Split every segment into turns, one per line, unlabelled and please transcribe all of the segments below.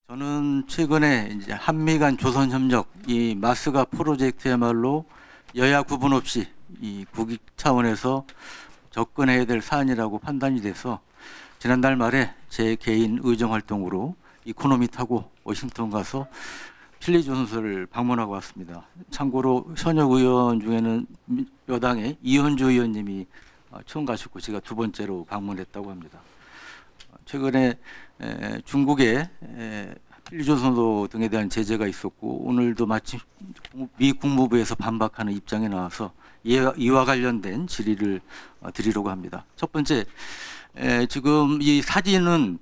저는 최근에 이제 한미 간 조선 협력 이 마스가 프로젝트야말로 여야 구분 없이 이 국익 차원에서 접근해야 될 사안이라고 판단이 돼서 지난달 말에 제 개인 의정 활동으로 이코노미 타고 워싱턴 가서 필리 조선소를 방문하고 왔습니다. 참고로 현역 의원 중에는 여당의 이현주 의원님이 처음 가셨고 제가 두 번째로 방문했다고 합니다. 최근에 중국의 필리조선소 등에 대한 제재가 있었고 오늘도 마침 미 국무부에서 반박하는 입장이 나와서 이와 관련된 질의를 드리려고 합니다. 첫 번째, 지금 이 사진을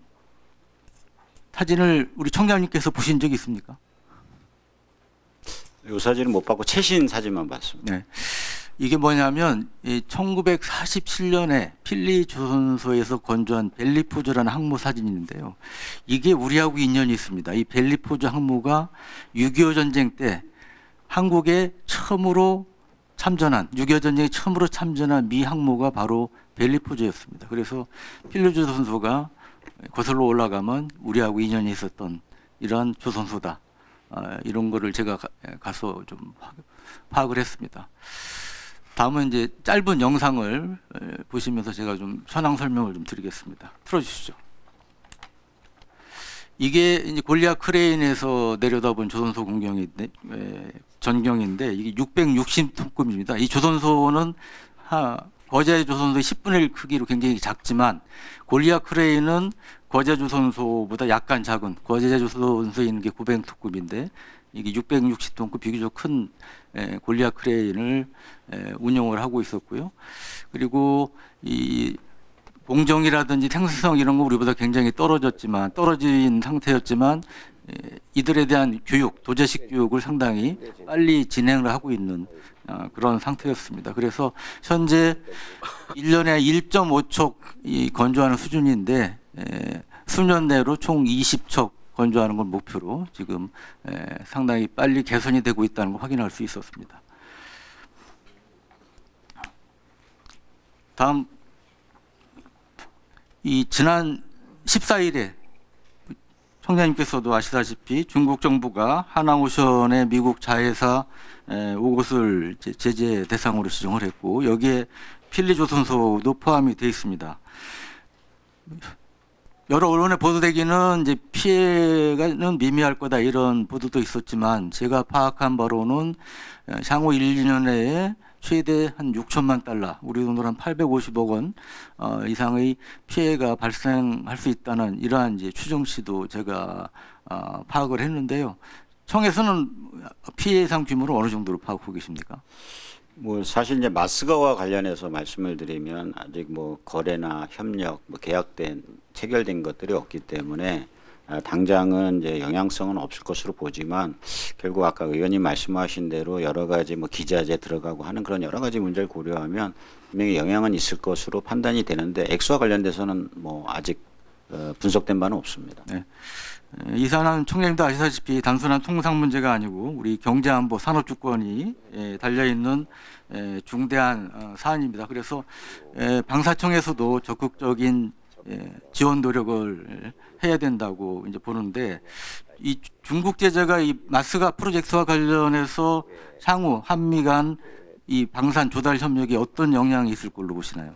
우리 청장님께서 보신 적이 있습니까?
이 사진은 못 봤고 최신 사진만 봤습니다.
네. 이게 뭐냐면 1947년에 필리 조선소에서 건조한 벨리포즈라는 항모 사진인데요. 이게 우리하고 인연이 있습니다. 이 벨리포즈 항모가 6.25 전쟁 때 한국에 처음으로 참전한 6.25 전쟁에 처음으로 참전한 미 항모가 바로 벨리포즈였습니다. 그래서 필리 조선소가 거슬러 올라가면 우리하고 인연이 있었던 이러한 조선소다. 이런 거를 제가 가서 좀 파악을 했습니다. 다음은 이제 짧은 영상을 보시면서 제가 좀 현황 설명을 좀 드리겠습니다. 틀어주시죠. 이게 이제 골리앗 크레인에서 내려다본 조선소 공경인데 전경인데 이게 660톤급입니다. 이 조선소는 거제 조선소의 10분의 1 크기로 굉장히 작지만 골리앗 크레인은 거제 조선소보다 약간 작은 거제 조선소에 있는 게 900톤급인데 이게 660톤급 비교적 큰 골리앗 크레인을 운용을 하고 있었고요. 그리고 이 공정이라든지 생산성 이런 거 우리보다 굉장히 떨어진 상태였지만 이들에 대한 교육, 도제식 교육을 상당히 빨리 진행을 하고 있는 그런 상태였습니다. 그래서 현재 1년에 1.5척 건조하는 수준인데 수년 내로 총 20척 건조하는 걸 목표로 지금 상당히 빨리 개선이 되고 있다는 걸 확인할 수 있었습니다. 다음 이 지난 14일에 청장님께서도 아시다시피 중국 정부가 하나오션의 미국 자회사 5곳을 제재 대상으로 지정을 했고 여기에 필리조선소도 포함이 되어 있습니다. 여러 언론에 보도되기는 이제 피해가는 미미할 거다 이런 보도도 있었지만 제가 파악한 바로는 향후 1, 2년 내에 최대 한 6천만 달러, 우리 돈으로 한 850억 원 이상의 피해가 발생할 수 있다는 이러한 이제 추정치도 제가 파악을 했는데요. 청에서는 피해 예상 규모를 어느 정도로 파악하고 계십니까?
뭐 사실 이제 마스가와 관련해서 말씀을 드리면 아직 뭐 거래나 협력, 뭐 계약된 체결된 것들이 없기 때문에 당장은 이제 영향성은 없을 것으로 보지만 결국 아까 의원님 말씀하신 대로 여러 가지 뭐 기자재 들어가고 하는 그런 여러 가지 문제를 고려하면 분명히 영향은 있을 것으로 판단이 되는데 액수와 관련돼서는 뭐 아직 분석된 바는 없습니다.
네. 이 사안은 청장님도 아시다시피 단순한 통상 문제가 아니고 우리 경제안보 산업주권이 달려있는 중대한 사안입니다. 그래서 방사청에서도 적극적인 지원 노력을 해야 된다고 이제 보는데 이 중국 제재가 이 마스가 프로젝트와 관련해서 향후 한미 간 이 방산 조달 협력에 어떤 영향이 있을 걸로 보시나요?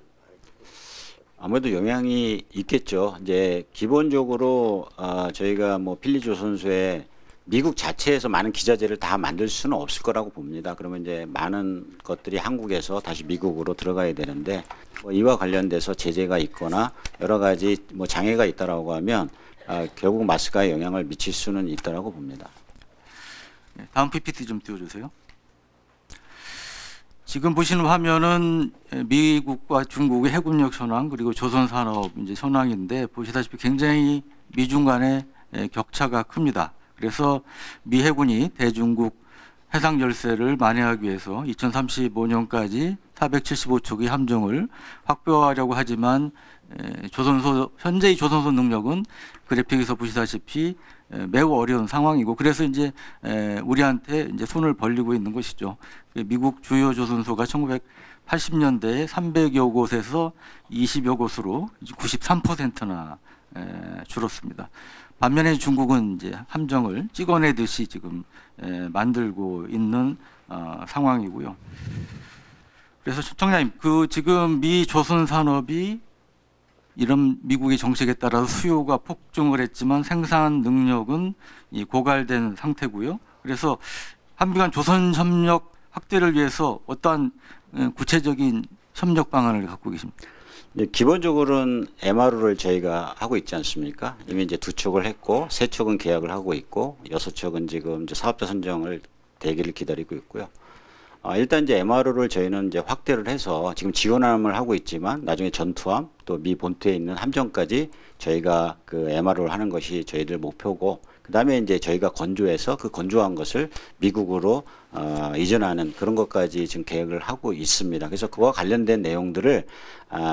아무래도 영향이 있겠죠. 이제 기본적으로 저희가 뭐 필리조선소에 미국 자체에서 많은 기자재를 다 만들 수는 없을 거라고 봅니다. 그러면 이제 많은 것들이 한국에서 다시 미국으로 들어가야 되는데 뭐 이와 관련돼서 제재가 있거나 여러 가지 뭐 장애가 있다라고 하면 결국 마스가에 영향을 미칠 수는 있다라고 봅니다.
다음 PPT 좀 띄워주세요. 지금 보시는 화면은 미국과 중국의 해군력 현황 그리고 조선산업 이제 현황인데 보시다시피 굉장히 미중 간의 격차가 큽니다. 그래서 미 해군이 대중국 해상 열세를 만회하기 위해서 2035년까지 475척의 함정을 확보하려고 하지만 현재의 조선소 능력은 그래픽에서 보시다시피 매우 어려운 상황이고 그래서 이제 우리한테 이제 손을 벌리고 있는 것이죠. 미국 주요 조선소가 1980년대에 300여 곳에서 20여 곳으로 93%나 줄었습니다. 반면에 중국은 이제 함정을 찍어내듯이 지금 만들고 있는 상황이고요. 그래서 청장님, 그 지금 미 조선 산업이 이런 미국의 정책에 따라서 수요가 폭증을 했지만 생산 능력은 이 고갈된 상태고요. 그래서 한미 간 조선 협력 확대를 위해서 어떠한 구체적인 협력 방안을 갖고 계십니까?
네, 기본적으로는 MRO를 저희가 하고 있지 않습니까? 이미 이제 2척을 했고 3척은 계약을 하고 있고 6척은 지금 이제 사업자 선정을 대기를 기다리고 있고요. 일단 이제 MRO를 저희는 이제 확대를 해서 지금 지원함을 하고 있지만 나중에 전투함 또 미 본토에 있는 함정까지 저희가 그 MRO를 하는 것이 저희들 목표고, 그다음에 이제 저희가 건조해서 그 건조한 것을 미국으로 이전하는 그런 것까지 지금 계획을 하고 있습니다. 그래서 그와 관련된 내용들을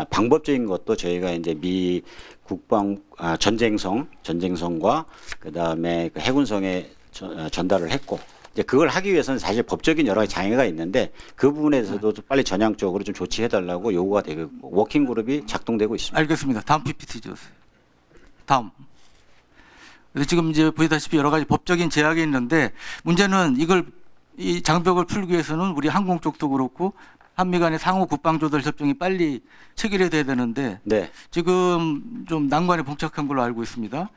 방법적인 것도 저희가 이제 미 국방 전쟁성과 그다음에 그 해군성에 전달을 했고, 이제 그걸 하기 위해서는 사실 법적인 여러 가지 장애가 있는데 그 부분에서도 좀 빨리 전향적으로 좀 조치해달라고 요구가 되고 워킹 그룹이 작동되고 있습니다.
알겠습니다. 다음 PPT 주세요. 다음. 그래서 지금 이제 보시다시피 여러 가지 법적인 제약이 있는데 문제는 이 장벽을 풀기 위해서는 우리 항공 쪽도 그렇고 한미 간의 상호 국방 조달 협정이 빨리 체결이 돼야 되는데
네.
지금 좀 난관에 봉착한 걸로 알고 있습니다.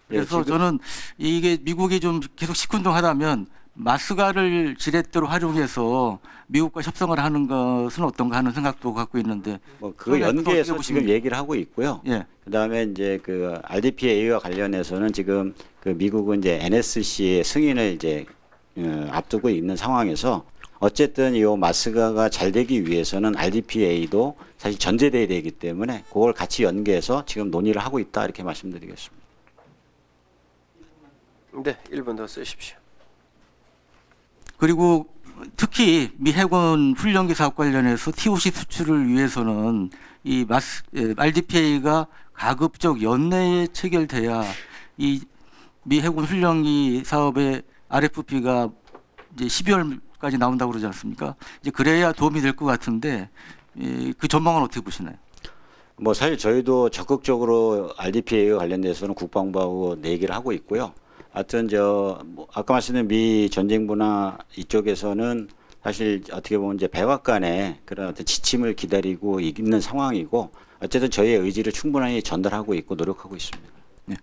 그래서 저는 이게 미국이 좀 계속 시큰둥하다면 마스가를 지렛대로 활용해서 미국과 협상을 하는 것은 어떤가 하는 생각도 갖고 있는데
뭐 그 연계해서 지금 얘기를 하고 있고요.
예.
그다음에 이제 그 RDPA와 관련해서는 지금 그 미국은 이제 NSC의 승인을 이제 앞두고 있는 상황에서 어쨌든 이 마스가가 잘 되기 위해서는 RDPA도 사실 전제돼야 되기 때문에 그걸 같이 연계해서 지금 논의를 하고 있다 이렇게 말씀드리겠습니다.
네, 1분 더 쓰십시오.
그리고 특히 미 해군 훈련기 사업 관련해서 TOC 수출을 위해서는 이 RDPA가 가급적 연내에 체결돼야 이 미 해군 훈련기 사업의 RFP가 이제 12월까지 나온다고 그러지 않습니까? 이제 그래야 도움이 될 것 같은데 그 전망은 어떻게 보시나요?
뭐 사실 저희도 적극적으로 RDPA와 관련돼서는 국방부하고 얘기를 하고 있고요. 하여튼 뭐 아까 말씀드린 미 전쟁부나 이쪽에서는 사실 어떻게 보면 이제 백악관의 그런 어떤 지침을 기다리고 있는 상황이고, 어쨌든 저희의 의지를 충분히 전달하고 있고 노력하고 있습니다.
네.